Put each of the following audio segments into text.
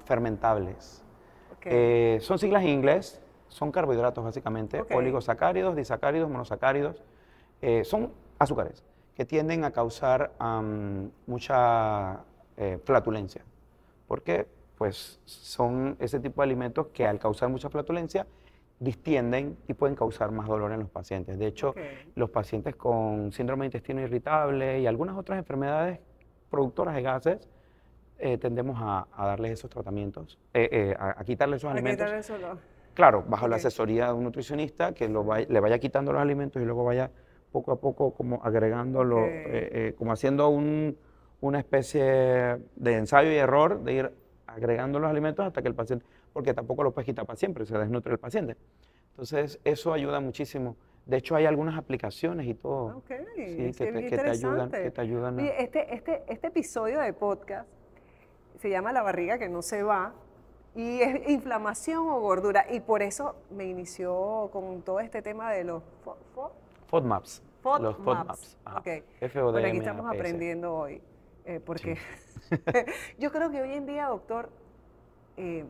fermentables. Ok. Son siglas en inglés, son carbohidratos básicamente, Ok. oligosacáridos, disacáridos, monosacáridos. Son azúcares que tienden a causar mucha flatulencia. Porque pues, son ese tipo de alimentos que al causar mucha flatulencia distienden y pueden causar más dolor en los pacientes. De hecho, Ok. los pacientes con síndrome de intestino irritable y algunas otras enfermedades productoras de gases, tendemos a darles esos tratamientos, a quitarles esos Aquí alimentos. tal eso lo. Claro, bajo la Ok. asesoría de un nutricionista que le vaya quitando los alimentos y luego vaya poco a poco como Ok. agregándolo, como haciendo una especie de ensayo y error de ir agregando los alimentos hasta que el paciente, porque tampoco lo puedes quitar para siempre, se desnutre el paciente. Entonces, eso ayuda muchísimo. De hecho, hay algunas aplicaciones y todo, Ok, sí, es que te ayudan, interesante. a... Oye, este episodio de podcast se llama La barriga que no se va y es inflamación o gordura y por eso me inició con todo este tema de los FODMAPs, los FODMAPs. FODMAPs, ajá, Ok, bueno, aquí estamos FODMAPs. aprendiendo hoy porque Sí. yo creo que hoy en día, doctor, eh,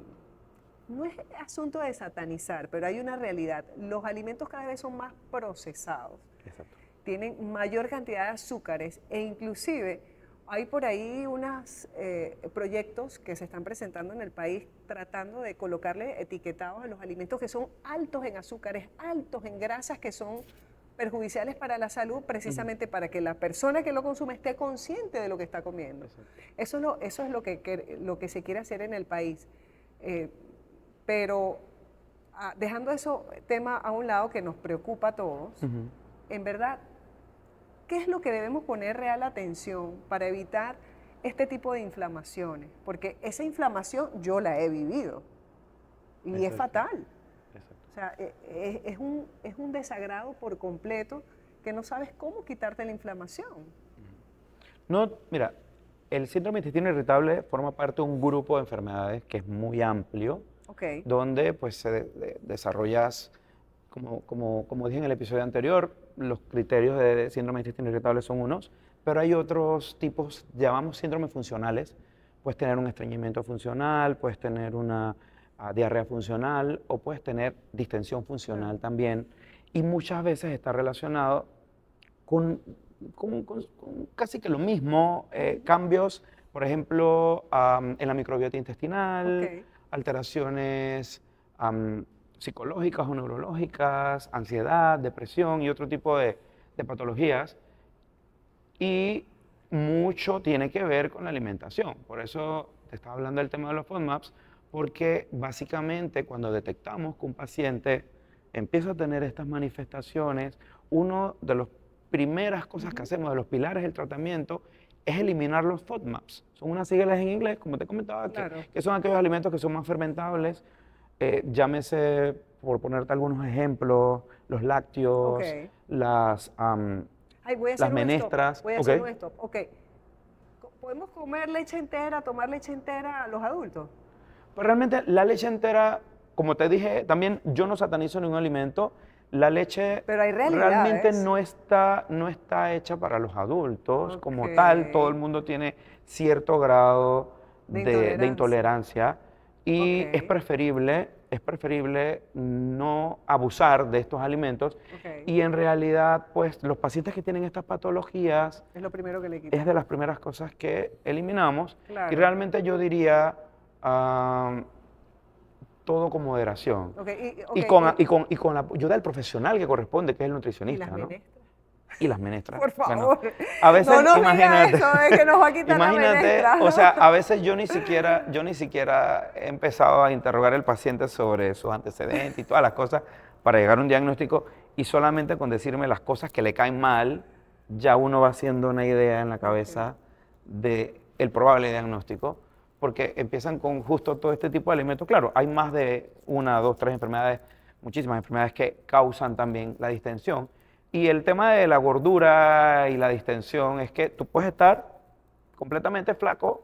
no es asunto de satanizar, pero hay una realidad. Los alimentos cada vez son más procesados, Exacto. tienen mayor cantidad de azúcares e inclusive hay por ahí unos proyectos que se están presentando en el país tratando de colocarle etiquetados a los alimentos que son altos en azúcares, altos en grasas que son perjudiciales para la salud, precisamente para que la persona que lo consume esté consciente de lo que está comiendo. Exacto. Eso es lo que se quiere hacer en el país. Eh, pero dejando eso tema a un lado que nos preocupa a todos, en verdad, ¿qué es lo que debemos poner real atención para evitar este tipo de inflamaciones? Porque esa inflamación yo la he vivido y es Exacto. fatal. Exacto. O sea, es un desagrado por completo que no sabes cómo quitarte la inflamación. No, mira, el síndrome de intestino irritable forma parte de un grupo de enfermedades que es muy amplio, Ok, donde pues desarrollas, como dije en el episodio anterior, los criterios de síndrome de intestino irritable son unos, pero hay otros tipos, llamamos síndromes funcionales. Puedes tener un estreñimiento funcional, puedes tener una diarrea funcional o puedes tener distensión funcional claro. también. Y muchas veces está relacionado con, con casi que lo mismo, cambios, por ejemplo, en la microbiota Ok, intestinal, alteraciones psicológicas o neurológicas, ansiedad, depresión y otro tipo de patologías. Y mucho tiene que ver con la alimentación. Por eso te estaba hablando del tema de los FODMAPs, porque básicamente cuando detectamos que un paciente empieza a tener estas manifestaciones, una de las primeras cosas que hacemos, de los pilares del tratamiento, es eliminar los FODMAPs. Son unas siglas en inglés, como te comentaba, claro. que son aquellos alimentos que son más fermentables. Llámese, por ponerte algunos ejemplos, los Ok. lácteos, Ay, voy a las hacer un stop. menestras. Voy a Ok. hacer un stop. Ok. ¿Podemos comer leche entera, tomar leche entera a los adultos? Pues realmente la leche entera, como te dije, también yo no satanizo ningún alimento. La leche Pero hay realmente realidades. no está hecha para los adultos Ok. como tal. Todo el mundo tiene cierto grado De de intolerancia. intolerancia Ok. y es preferible no abusar de estos alimentos. Ok. Y en realidad, pues los pacientes que tienen estas patologías Es lo primero que le es de quitamos. las primeras cosas que eliminamos. Y Claro. realmente yo diría todo con moderación. Ok. Y con la ayuda del profesional que corresponde, que es el Y las nutricionista, ¿no? menestras. Y las menestras. Por Bueno, favor. a No veces, nos diga imagínate, eso, es que nos va a quitar la imagínate, o sea, menestra. a veces yo ni siquiera he empezado a interrogar al paciente sobre sus antecedentes y todas las cosas para llegar a un diagnóstico y solamente con decirme las cosas que le caen mal, ya uno va haciendo una idea en la Ok. cabeza del probable diagnóstico, porque empiezan con justo todo este tipo de alimentos. Claro, hay más de una, dos, tres enfermedades, muchísimas enfermedades que causan también la distensión. Y el tema de la gordura y la distensión es que tú puedes estar completamente flaco,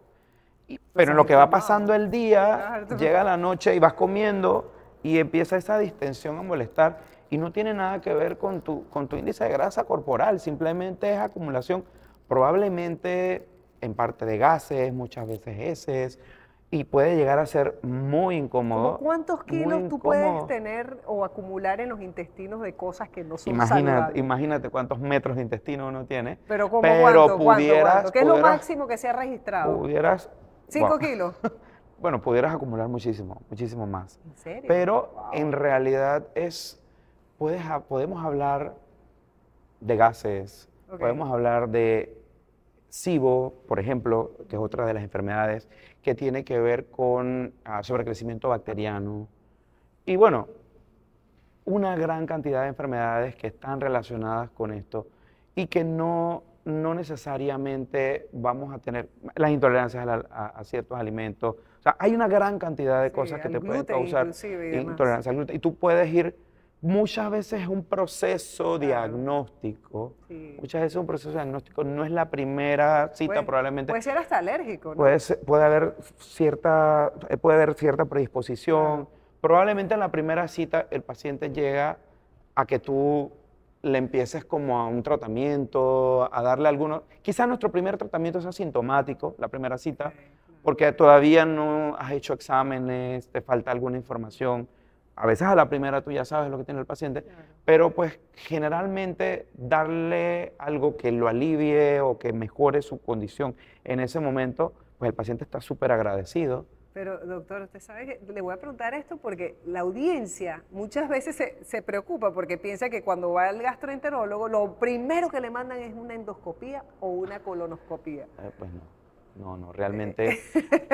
Pues pero en estás lo que va inflamado. pasando el día, Claro. llega la noche y vas comiendo y empieza esa distensión a molestar y no tiene nada que ver con tu índice de grasa corporal, simplemente es acumulación, probablemente en parte de gases, muchas veces heces, y puede llegar a ser muy incómodo. ¿Cómo cuántos muy kilos tú puedes incómodo. tener o acumular en los intestinos de cosas que no son Imagínate, saludables? imagínate cuántos metros de intestino uno tiene, Pero ¿cómo pero cuánto? ¿Qué es lo máximo que se ha registrado? pudieras, ¿5 wow, kilos? bueno, pudieras acumular muchísimo, muchísimo más. ¿En serio? Pero Wow. en realidad podemos hablar de gases, Ok. podemos hablar de SIBO, por ejemplo, que es otra de las enfermedades que tiene que ver con sobrecrecimiento bacteriano. Y bueno, una gran cantidad de enfermedades que están relacionadas con esto y que no necesariamente vamos a tener las intolerancias a ciertos alimentos. O sea, hay una gran cantidad de Sí, cosas que al te pueden gluten causar inclusive y demás. intolerancia al gluten. Y tú puedes ir, muchas veces es un proceso diagnóstico, Sí. muchas veces un proceso diagnóstico, no es la primera cita probablemente. Puede ser hasta alérgico, ¿no? Puede haber cierta predisposición. Claro. Probablemente en la primera cita el paciente llega a que tú le empieces como a un tratamiento, a darle algunos. Quizás nuestro primer tratamiento sea sintomático, la primera cita, Ok, claro. porque todavía no has hecho exámenes, te falta alguna información. A veces a la primera tú ya sabes lo que tiene el paciente, Claro. pero pues generalmente darle algo que lo alivie o que mejore su condición en ese momento, pues el paciente está súper agradecido. Pero, doctor, usted sabe que le voy a preguntar esto porque la audiencia muchas veces se preocupa porque piensa que cuando va al gastroenterólogo, lo primero que le mandan es una endoscopía o una colonoscopía. Pues no, realmente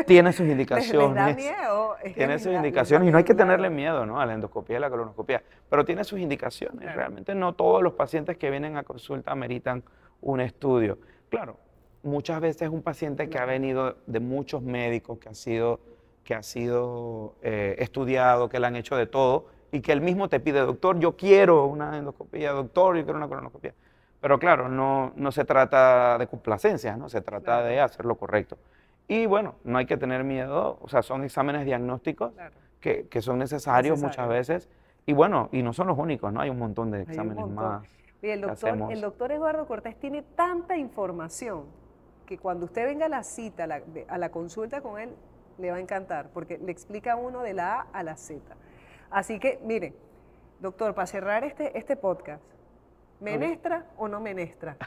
tiene sus ¿Les da indicaciones. miedo? Es que Tiene les sus da indicaciones y no hay que miedo, tenerle claro. miedo, ¿no? A la endoscopía y a la colonoscopía, pero tiene sus indicaciones. Claro. Realmente no todos los pacientes que vienen a consulta ameritan un estudio. Claro, muchas veces un paciente que ha venido de muchos médicos, que ha sido estudiado, que le han hecho de todo y que él mismo te pide, doctor, yo quiero una endoscopía, doctor, yo quiero una colonoscopía. Pero claro, no se trata de complacencia, ¿no? Se trata Claro. de hacer lo correcto. Y bueno, no hay que tener miedo, o sea, son exámenes diagnósticos Claro. que son necesarios muchas veces. Y bueno, y no son los únicos, ¿no? Hay un montón de Hay un exámenes montón. más Oye, que hacemos. el doctor Eduardo Cortés tiene tanta información que cuando usted venga a la cita, a la consulta con él, le va a encantar, porque le explica a uno de la A a la Z. Así que, mire, doctor, para cerrar este podcast, ¿menestra o no menestra?